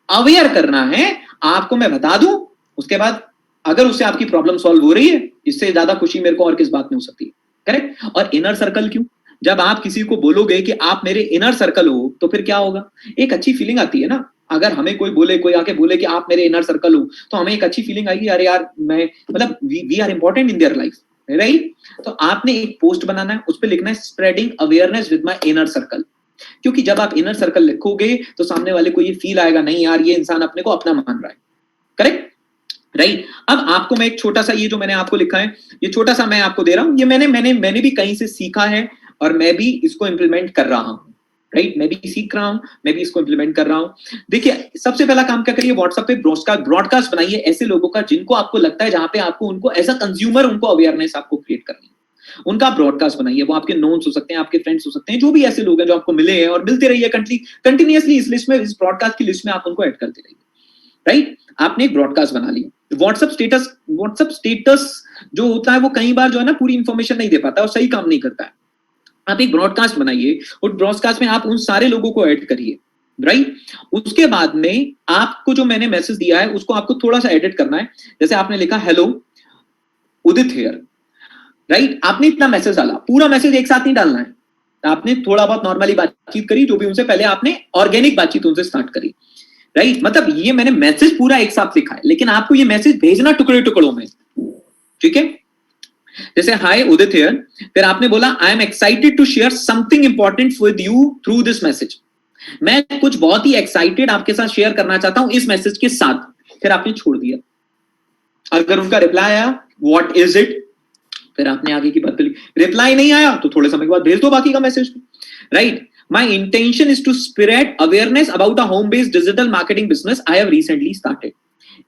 अवेयर करना है। आपको मैं बता दूं, उसके बाद अगर उससे आपकी प्रॉब्लम सॉल्व हो रही है, इससे ज्यादा खुशी मेरे को और किस बात में हो सकती है, करेक्ट? और इनर सर्कल क्यों? जब आप किसी को बोलोगे कि आप मेरे इनर सर्कल हो, तो फिर क्या होगा, एक अच्छी फीलिंग आती है ना। अगर हमें कोई आके बोले कि आप मेरे इनर सर्कल हो, तो हमें एक अच्छी फीलिंग आएगी, अरे यार मैं मतलब we are important in their life, right? तो आपने एक पोस्ट बनाना है, उस पर लिखना है spreading awareness with my inner circle. क्योंकि जब आप इनर सर्कल लिखोगे तो सामने वाले को ये फील आएगा, नहीं यार ये इंसान अपने को अपना मान रहा है, करेक्ट, राइट? अब आपको मैं एक छोटा सा, ये जो मैंने आपको लिखा है, ये छोटा सा मैं आपको दे रहा हूं, ये मैंने भी कहीं से सीखा है और मैं भी इसको इंप्लीमेंट कर रहा हूं, राइट? मैं भी सीख रहा हूं, मैं भी इसको इंप्लीमेंट कर रहा हूं। देखिए, सबसे पहला काम क्या करिए, व्हाट्सएप पे ब्रॉडकास्ट बनाइए ऐसे लोगों का जिनको आपको लगता है, जहां पे आपको उनको एज अ कंज्यूमर उनको अवेयरनेस आपको क्रिएट करनी है, उनका ब्रॉडकास्ट बनाइए। वो आपके नोन्स हो सकते हैं, आपके फ्रेंड्स हो सकते हैं, जो भी ऐसे लोग हैं जो आपको मिले हैं, और मिलते रहिए कंटिन्यूअसली इस लिस्ट में, इस ब्रॉडकास्ट की लिस्ट में आप उनको ऐड करते रहिए, राइट? आपने एक ब्रॉडकास्ट बना लिया। व्हाट्सएप स्टेटस जो होता है वो कई बार जो है ना पूरी इंफॉर्मेशन नहीं दे पाता और सही काम नहीं करता है, आप एक ब्रॉडकास्ट बनाइए और ब्रॉडकास्ट में आप उन सारे लोगों को ऐड करिए, राइट। उसके बाद में आपको जो मैंने मैसेज दिया है उसको आपको थोड़ा सा एडिट करना है। जैसे आपने लिखा हेलो उदित हियर, राइट, आपने इतना मैसेज डाला, पूरा मैसेज एक साथ नहीं डालना है, आपने थोड़ा बहुत नॉर्मली बातचीत करी जो भी उनसे, पहले आपने ऑर्गेनिक बातचीत उनसे स्टार्ट करी, राइट। मतलब ये मैंने मैसेज पूरा एक साथ लिखा है, लेकिन आपको ये मैसेज भेजना टुकड़े टुकड़ों में, ठीक है। जैसे हाय उदित हियर, फिर आपने बोला I am excited to share something important with you through this message, मैं कुछ बहुत ही एक्साइटेड आपके साथ शेयर करना चाहता हूं इस मैसेज के साथ, फिर आपने छोड़ दिया। अगर उनका रिप्लाई आया व्हाट इज इट, फिर आपने आगे की बात लिखी, रिप्लाई नहीं आया तो थोड़े समय के बाद भेज दो बाकी का message, right. My intention is to spread awareness about a home based digital marketing business I have recently started,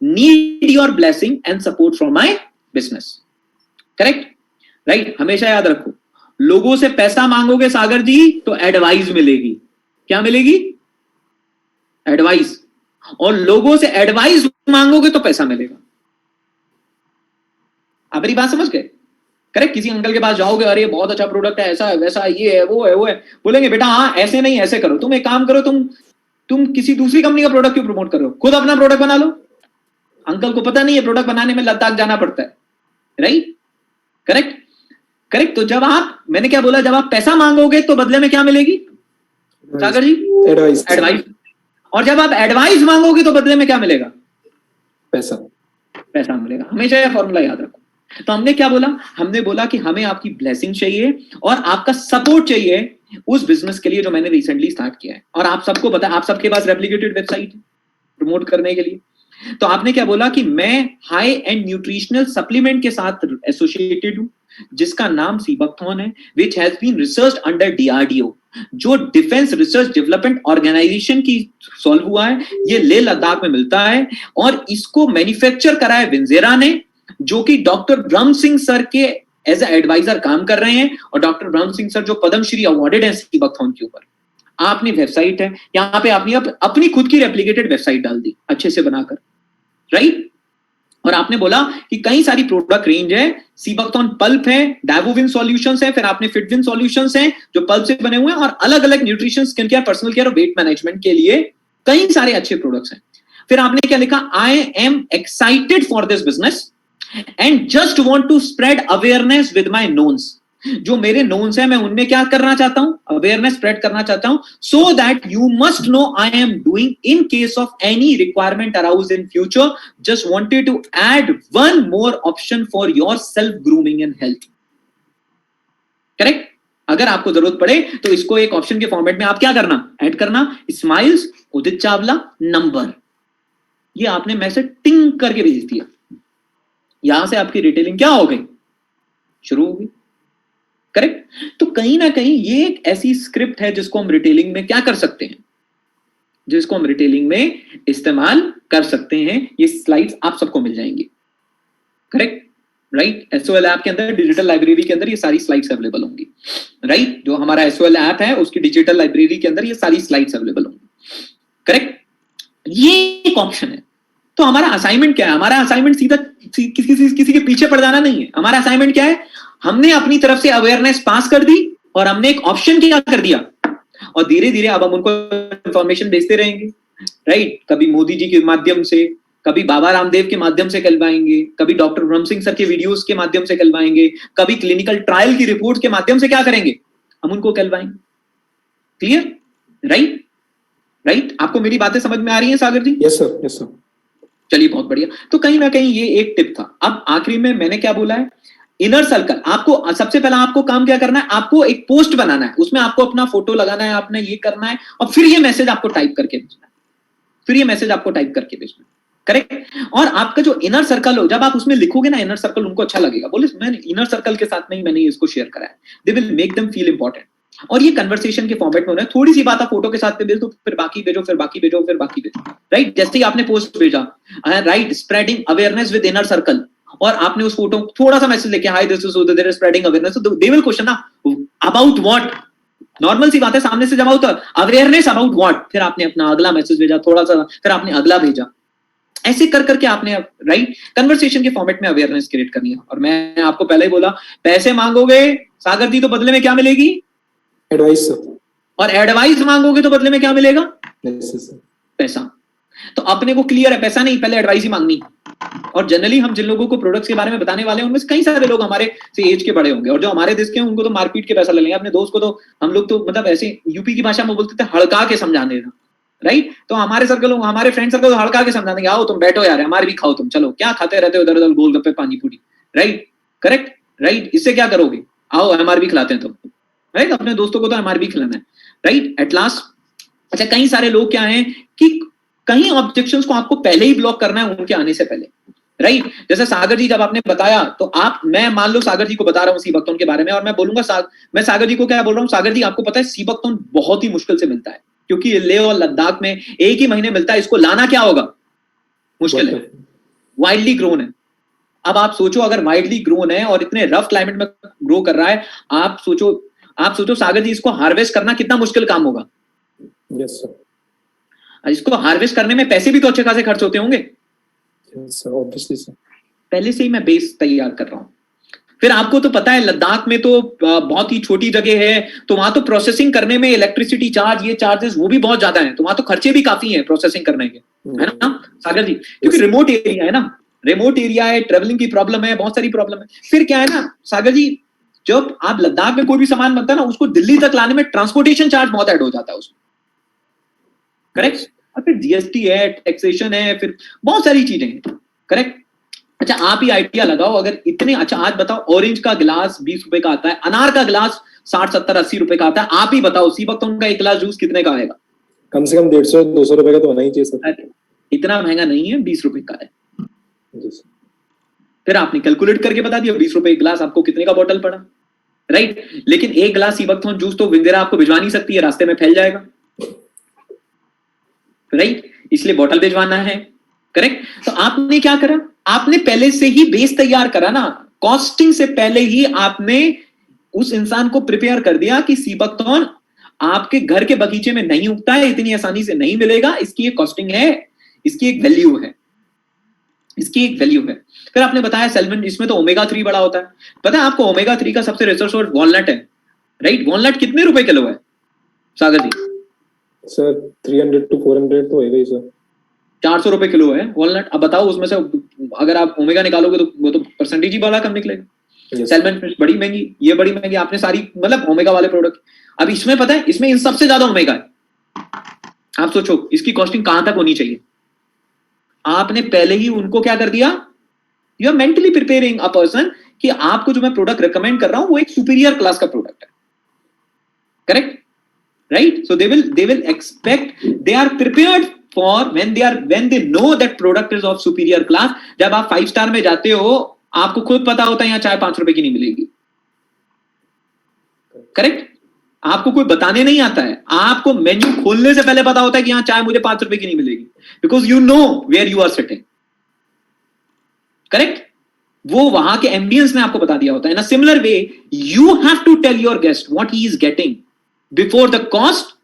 need your blessing and support from my business, correct, right. हमेशा याद रखो, लोगों से पैसा मांगोगे सागर जी तो एडवाइस मिलेगी, क्या मिलेगी, एडवाइस, और लोगों से एडवाइस मांगोगे तो पैसा मिलेगा। आप मेरी बात समझ गए, करेक्ट। किसी अंकल के पास जाओगे, अरे बहुत अच्छा प्रोडक्ट है, ऐसा है वैसा, ये है वो है वो है, बोलेंगे बेटा हाँ ऐसे नहीं ऐसे करो, तुम एक काम करो, तुम किसी दूसरी कंपनी का प्रोडक्ट क्यों प्रमोट कर रहे हो, खुद अपना प्रोडक्ट बना लो। अंकल को पता नहीं है प्रोडक्ट बनाने में लद्दाख जाना पड़ता है, राइट, करेक्ट करेक्ट। तो जब आप, मैंने क्या बोला, जब आप पैसा मांगोगे तो बदले में क्या मिलेगी सागर जी, एडवाइस, एडवाइस, और जब आप एडवाइस मांगोगे तो बदले में क्या मिलेगा, पैसा, पैसा मिलेगा। हमेशा यह फॉर्मूला याद रखो। तो हमने क्या बोला, हमने बोला कि हमें आपकी ब्लेसिंग चाहिए और आपका सपोर्ट चाहिए उस बिजनेस के लिए जो मैंने रिसेंटली स्टार्ट किया है, और आप सबको पता है आप सबके पास रेप्लिकेटेड वेबसाइट है प्रमोट करने के लिए। तो आपने क्या बोला कि मैं हाई एंड न्यूट्रिशनल सप्लीमेंट के साथ एसोसिएटेड हूं जिसका नाम सीबकथॉन है, which has been research under DRDO, जो डिफेंस रिसर्च डेवलपमेंट ऑर्गेनाइजेशन की सॉल्व हुआ है, ये लेह लद्दाख में मिलता है, और इसको मैन्युफैक्चर करा है विंजेरा ने, जो कि डॉक्टर ब्रह्म सिंह सर के एज ए एडवाइजर काम कर रहे हैं, और डॉक्टर ब्रह्म सिंह सर जो पद्मश्री अवार्डेड है सीबकथॉन के ऊपर। आपने वेबसाइट है, यहां पे आपने अपनी खुद की रेप्लिकेटेड वेबसाइट डाल दी अच्छे से बनाकर, राइट। और आपने बोला कि कई सारी प्रोडक्ट रेंज है, सीबकथॉन पल्प है, डाइवोविन सॉल्यूशंस है, फिर आपने फिटविन सॉल्यूशंस हैं जो पल्प से बने हुए हैं, और अलग अलग nutrition, skin care, personal care और वेट मैनेजमेंट के लिए कई सारे अच्छे प्रोडक्ट्स हैं। फिर आपने क्या लिखा, I am excited for this business and just want to spread awareness with my knowns, जो मेरे नोन्स है मैं उनमें क्या करना चाहता हूं, अवेयरनेस स्प्रेड करना चाहता हूं, so that you must know I am doing in case of any requirement arouse in future, just wanted to add one more option for your self grooming and health, correct. अगर आपको जरूरत पड़े तो इसको एक ऑप्शन के format में आप क्या करना, ऐड करना, स्माइल्स उदित चावला नंबर, ये आपने मैसेज टिंग करके भेज दिया, यहां से आपकी रिटेलिंग क्या हो गई, शुरू हो गई, करेक्ट। तो कहीं ना कहीं ये एक ऐसी स्क्रिप्ट है जिसको हम रिटेलिंग में क्या कर सकते हैं, जिसको हम रिटेलिंग में इस्तेमाल कर सकते हैं। ये स्लाइड्स आप सबको मिल जाएंगी, करेक्ट, राइट। एसओएल ऐप के अंदर, डिजिटल लाइब्रेरी के अंदर ये सारी स्लाइड्स अवेलेबल होंगी, राइट। जो हमारा एसओएल ऐप है उसकी डिजिटल लाइब्रेरी के अंदर ये सारी स्लाइड्स अवेलेबल होंगी, करेक्ट। ये एक ऑप्शन है। तो हमारा असाइनमेंट क्या है, हमारा असाइनमेंट सीधा किसी के पीछे पड़ जाना नहीं है। हमारा असाइनमेंट क्या है, हमने अपनी तरफ से अवेयरनेस पास कर दी और हमने एक ऑप्शन क्या कर दिया, और धीरे धीरे अब हम उनको इंफॉर्मेशन भेजते रहेंगे, राइट। कभी मोदी जी के माध्यम से, कभी बाबा रामदेव के माध्यम से कहलवाएंगे, कभी डॉक्टर ब्रह्म सिंह सर के वीडियोस के माध्यम से कहलवाएंगे, कभी क्लिनिकल ट्रायल की रिपोर्ट के माध्यम से क्या करेंगे, हम उनको कहलवाएंगे। Clear, right right. आपको मेरी बातें समझ में आ रही हैं Sagar ji? Yes sir, yes sir. चलिए बहुत बढ़िया। तो कहीं ना कहीं ये एक टिप था। अब आखिरी में मैंने क्या बोला है, इनर सर्कल, आपको सबसे पहला आपको काम क्या करना है, आपको एक पोस्ट बनाना है, उसमें आपको अपना फोटो लगाना है, आपने ये करना है, और फिर ये मैसेज आपको टाइप करके भेजना है, फिर ये मैसेज आपको टाइप करके भेजना है, करेक्ट। और आपका जो इनर सर्कल हो, जब आप उसमें लिखोगे ना इनर सर्कल, उनको अच्छा लगेगा, बोले मैंने इनर सर्कल के साथ में ही मैंने इसको शेयर करा है, they will make them feel important. और ये कन्वर्सेशन के फॉर्मेट में होना है, थोड़ी सी बात आप फोटो के साथ भेज दो, फिर बाकी भेजो, फिर बाकी भेजो, फिर बाकी भेजो, राइट। जैसे ही आपने पोस्ट भेजा, right, spreading awareness with inner circle, और आपने उस फोटो थोड़ा सा मैसेज लेके, hi this is Udit, there is spreading awareness, तो दे विल क्वेश्चन ना अबाउट व्हाट, नॉर्मल सी बात है, सामने से जमा होता है अवेयरनेस अबाउट व्हाट, फिर आपने अपना अगला मैसेज भेजा थोड़ा सा, फिर आपने अगला भेजा, ऐसे कर करके आपने, राइट, कन्वर्सेशन के फॉर्मेट में अवेयरनेस क्रिएट करनी है। और मैं आपको पहले ही बोला, पैसे मांगोगे सागर जी तो बदले में क्या मिलेगी, एडवाइस सर। और एडवाइस मांगोगे तो बदले में क्या मिलेगा? सर पैसा। तो अपने को क्लियर है, पैसा नहीं, पहले एडवाइस ही मांगनी। और जनरली हम जिन लोगों को प्रोडक्ट्स के बारे में बताने वाले हैं उनमें से कई सारे लोग हमारे से एज के बड़े होंगे, और जो हमारे देश के हैं उनको तो मारपीट के पैसा ले लेंगे। अपने दोस्त को तो हम लोग तो मतलब ऐसे यूपी की भाषा में बोलते थे हड़का के समझाने देना, राइट? तो हमारे सर्कल, हमारे फ्रेंड सर्कल हड़का के समझा देंगे, आओ तुम बैठो यार, हमारे भी खाओ तुम, चलो क्या खाते रहते हो इधर उधर गोलगप्पे पानी पूरी, राइट? Correct, right? इससे क्या करोगे? आओ एमआर भी खिलाते हैं तुम, राइट? अपने दोस्तों को तो एमआर भी खिलाना है, राइट? एट लास्ट अच्छा, कई सारे लोग क्या हैं कि कहीं ऑब्जेक्शंस को आपको पहले ही ब्लॉक करना है उनके आने से पहले, राइट? जैसे सागर जी जब आपने बताया तो आप, मैं मान लो सागर जी को बता रहा हूं सीबकथॉर्न के बारे में, और मैं बोलूंगा मैं सागर जी को क्या बोल रहा हूं, सागर जी आपको पता है सीबकथॉर्न बहुत ही मुश्किल से मिलता है, क्योंकि ये लेह और लद्दाख में एक ही महीने मिलता है, इसको लाना क्या होगा? मुश्किल है, वाइडली ग्रोन है। अब आप सोचो अगर वाइडली ग्रोन है और इतने रफ क्लाइमेट में ग्रो कर रहा है, आप सोचो सागर जी इसको हार्वेस्ट करना कितना मुश्किल काम होगा। Yes sir. इसको हार्वेस्ट करने में पैसे भी तो अच्छे खासे खर्च होते होंगे। Sir obviously sir. पहले से ही मैं बेस तैयार कर रहा हूं। फिर आपको तो पता है लद्दाख में तो बहुत ही छोटी जगह है, तो वहां तो प्रोसेसिंग करने में इलेक्ट्रिसिटी चार्ज, ये चार्जेस वो भी बहुत ज्यादा है, तो वहां तो खर्चे भी काफी हैं प्रोसेसिंग करने के, है ना सागर जी? क्योंकि रिमोट एरिया है ना, रिमोट एरिया है, ट्रेवलिंग की प्रॉब्लम है, बहुत सारी प्रॉब्लम है। फिर क्या है ना सागर जी, जब आप लद्दाख में कोई भी सामान बनता है ना, उसको दिल्ली तक लाने में ट्रांसपोर्टेशन चार्ज बहुत ऐड हो जाता है उसमें, करेक्ट? और फिर जीएसटी है, टैक्सेशन है, फिर बहुत सारी चीजें हैं, करेक्ट? अच्छा आप ही आइडिया लगाओ, अगर इतने, अच्छा आज बताओ ऑरेंज का गिलास 20 रुपए का आता है, अनार का गिलास 60 70 80 रुपए का आता है, आप ही बताओ सीबकथॉर्न का एक गिलास जूस कितने का आएगा? कम से कम 150-200 रुपए का तो होना ही चाहिए सर। इतना महंगा नहीं है, 20 रुपए का है। जी सर। फिर आपने कैलकुलेट करके बता दिया 20 रुपए एक गिलास आपको कितने का बॉटल पड़ा, राइट? लेकिन एक गिलास सीबकथॉर्न जूस तो विंदेरा आपको भिजवा नहीं सकती है, रास्ते में फैल जाएगा, राइट? इसलिए बॉटल भिजवाना है, करेक्ट? तो आपने क्या करा, आपने पहले से ही बेस तैयार करा ना, कॉस्टिंग से पहले ही आपने उस इंसान को प्रिपेयर कर दिया कि सीबकथॉर्न आपके घर के बगीचे में नहीं उगता है, इतनी आसानी से नहीं मिलेगा, इसकी एक कॉस्टिंग है, इसकी एक वैल्यू है, इसकी एक वैल्यू है। फिर आपने बताया सैल्मन, इसमें तो ओमेगा 3 बड़ा होता है। पता है आपको ओमेगा 3 का सबसे रिसर्च सोर्स वॉलनट है, राइट? वॉलनट कितने रुपए किलो है सागर जी? सर 300 to 400 तो है ही सर। 400 रुपए किलो है वॉलनट। अब बताओ उसमें से अगर आप ओमेगा निकालोगे तो वो तो परसेंटेज ही बड़ा कम निकलेगा। सैल्मन फिश बड़ी महंगी, ये बड़ी महंगी, आपने सारी मतलब ओमेगा वाले प्रोडक्ट। अब इसमें पता है, इसमें इन सबसे ज्यादा ओमेगा है। आप सोचो इसकी कॉस्टिंग कहां तक होनी चाहिए? आपने पहले ही उनको क्या कर दिया, you are mentally preparing a person कि आपको जो मैं प्रोडक्ट रिकमेंड कर रहा हूं वो एक सुपीरियर क्लास का प्रोडक्ट है, correct? Right? So they will expect, they are prepared for when they know that product is of superior class। जब आप 5 स्टार में जाते हो आपको खुद पता होता है यहाँ चाय 5 रुपए की नहीं मिलेगी, करेक्ट? आपको कोई बताने नहीं आता है, आपको मेन्यू खोलने से पहले पता होता है कि यहाँ चाय मुझे 5 रुपए की नहीं मिलेगी, because you know where you are sitting, correct? वो वहां के एम्बियंस ने आपको बता दिया होता है। In a similar way you have to tell your guest what he is getting before the cost.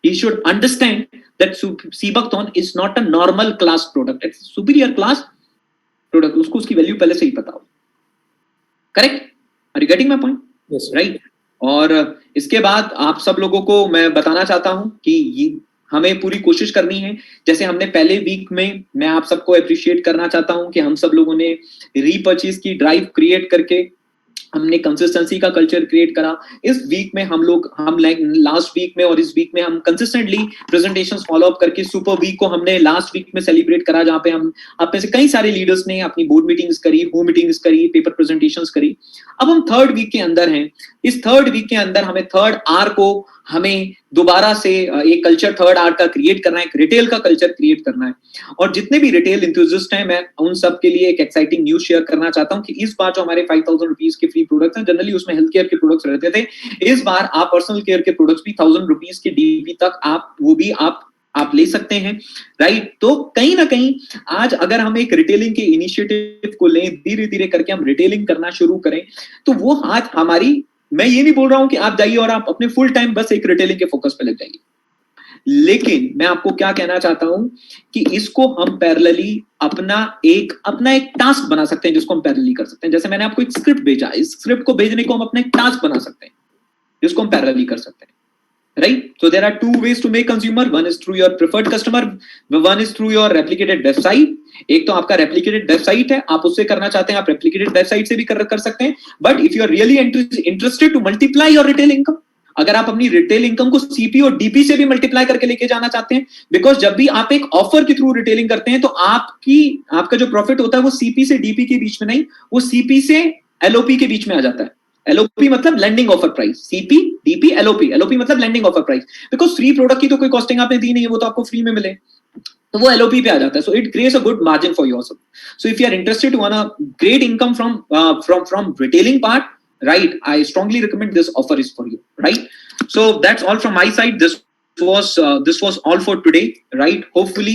He should understand that sea buckthorn is not a normal class product, it's superior class product। उसको उसकी value पहले से ही पता हो, correct? Are you getting my point? Yes right? और इसके बाद आप सब लोगों को मैं बताना चाहता हूं कि ये हमें पूरी कोशिश करनी है, जैसे हमने पहले वीक में, मैं आप सबको अप्रिशिएट करना चाहता हूं कि हम सब लोगों ने रीपर्चेज की ड्राइव क्रिएट करके हमने कंसिस्टेंसी का कल्चर क्रिएट करा। इस वीक में हम लास्ट वीक में और इस वीक में हम कंसिस्टेंटली प्रेजेंटेशंस फॉलो अप करके सुपर वीक को हमने लास्ट वीक में सेलिब्रेट करा, जहां पे हम आप में से कई सारे लीडर्स ने अपनी बोर्ड मीटिंग्स करी, होम मीटिंग्स करी, पेपर प्रेजेंटेशंस करी। अब हम थर्ड वीक के अंदर हैं। इस थर्ड वीक के अंदर हमें थर्ड आर को हमें दोबारा से एक कल्चर थर्ड आर का क्रिएट करना है, एक रिटेल का कल्चर क्रिएट करना है। और जितने भी रिटेल इंथुजिस्ट हैं, मैं उन सब के लिए एक एक्साइटिंग न्यूज शेयर करना चाहता हूं कि इस बार जो हमारे 5000 रुपीज के फ्री प्रोडक्ट्स हैं, जनरली उसमें हेल्थ केयर के प्रोडक्ट्स रहते थे, इस बार आप पर्सनल केयर के प्रोडक्ट्स भी 1000 रुपीज के डीपी तक आप ले सकते हैं, राइट? तो कहीं ना कहीं आज अगर हम एक रिटेलिंग के इनिशिएटिव को लें, धीरे धीरे करके हम रिटेलिंग करना शुरू करें, तो वो आज हमारी, मैं ये नहीं बोल रहा हूं कि आप जाइए और आप अपने फुल टाइम बस एक रिटेलिंग के फोकस पे लग जाइए, लेकिन मैं आपको क्या कहना चाहता हूं कि इसको हम पैरेलली अपना एक टास्क बना सकते हैं, जिसको हम पैरेलली कर सकते हैं। जैसे मैंने आपको एक स्क्रिप्ट भेजा, इस स्क्रिप्ट को भेजने को हम अपना एक टास्क बना सकते हैं, जिसको हम पैरेलली कर सकते हैं, right? So there are two ways to make consumer. One is through your preferred customer, one is through your replicated website. एक तो आपका replicated website है, आप उससे करना चाहते हैं, आप replicated website से भी कर सकते हैं. But if you are really interested to multiply your retail income, अगर आप अपनी रिटेल इनकम को सीपी और डीपी से भी मल्टीप्लाई करके लेके जाना चाहते हैं, बिकॉज जब भी आप एक ऑफर के थ्रू रिटेलिंग करते हैं तो आपका जो प्रॉफिट होता है वो सीपी से डीपी के बीच में नहीं, वो सीपी से एलओपी के बीच में आ जाता है. एलओपी मतलब landing offer price, CP DP LOP, LOP मतलब landing offer price. Because free product की तो कोई कॉस्टिंग आपने दी नहीं है, वो तो आपको फ्री में मिले, तो वो एलओपी पे आ जाता है. So it creates a good margin for yourself. So if you are interested to earn a great income from retailing part, right, I strongly recommend this offer is for you, right? So that's all from my side. This was all for today, right? Hopefully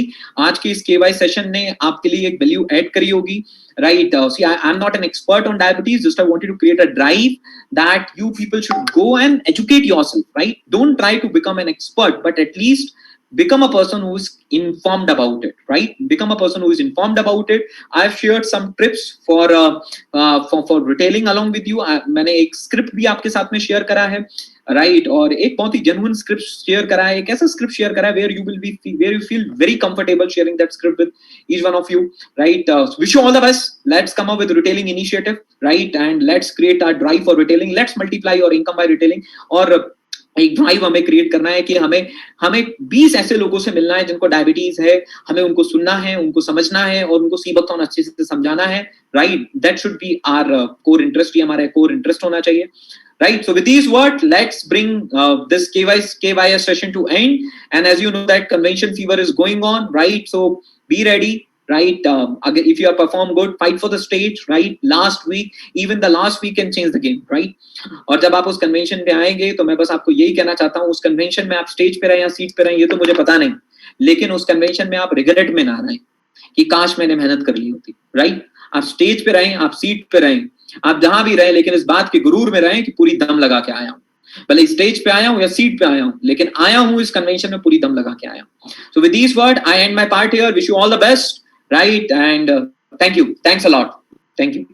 आज के इस KY session ने आपके लिए एक value add करी होगी, right? See, I'm not an expert on diabetes, just I wanted to create a drive that you people should go and educate yourself, right? Don't try to become an expert, but at least become a person who is informed about it, right? Become a person who is informed about it. I've shared some tips for retailing along with you. मैंने एक script भी आपके साथ में share करा है, right? और एक बहुत ही genuine script share करा है, एक ऐसा script share करा है where you feel very comfortable sharing that script with each one of you, right? Wish you all the best. Let's come up with a retailing initiative, right? And let's create our drive for retailing. Let's multiply your income by retailing. और एक drive हमें create करना है कि हमें 20 ऐसे लोगों से मिलना है जिनको डायबिटीज है, हमें उनको सुनना है, उनको समझना है और उनको सीबकथॉन अच्छे से समझाना है, right? That should be our core interest, ये हमारा कोर इंटरेस्ट होना चाहिए, right? So with these words, let's bring this KYS session to end. And as you know that convention fever is going on, right? So be ready, right? Again, if you have performed good, fight for the stage, right? Last week, even the last week can change the game, right? और जब आप उस convention पे आएंगे तो मैं बस आपको यही कहना चाहता हूँ, उस कन्वेंशन में आप स्टेज पे रहे या सीट पे रहे ये तो मुझे पता नहीं, लेकिन उस कन्वेंशन में आप रिग्रेट में ना रहें कि काश मैंने मेहनत कर ली होती, राइट? आप स्टेज पे रहें, आप सीट पे रहें, आप जहां भी रहें, लेकिन इस बात के गुरूर में रहें कि पूरी दम लगा के आया हूँ, भले स्टेज पे आया हूँ या सीट पे आया हूँ, लेकिन आया हूँ इस कन्वेंशन में पूरी दम लगा के आया हूँ. So with these words, I end my part here. Wish you all the best, right? And thank you. Thanks a lot. Thank you.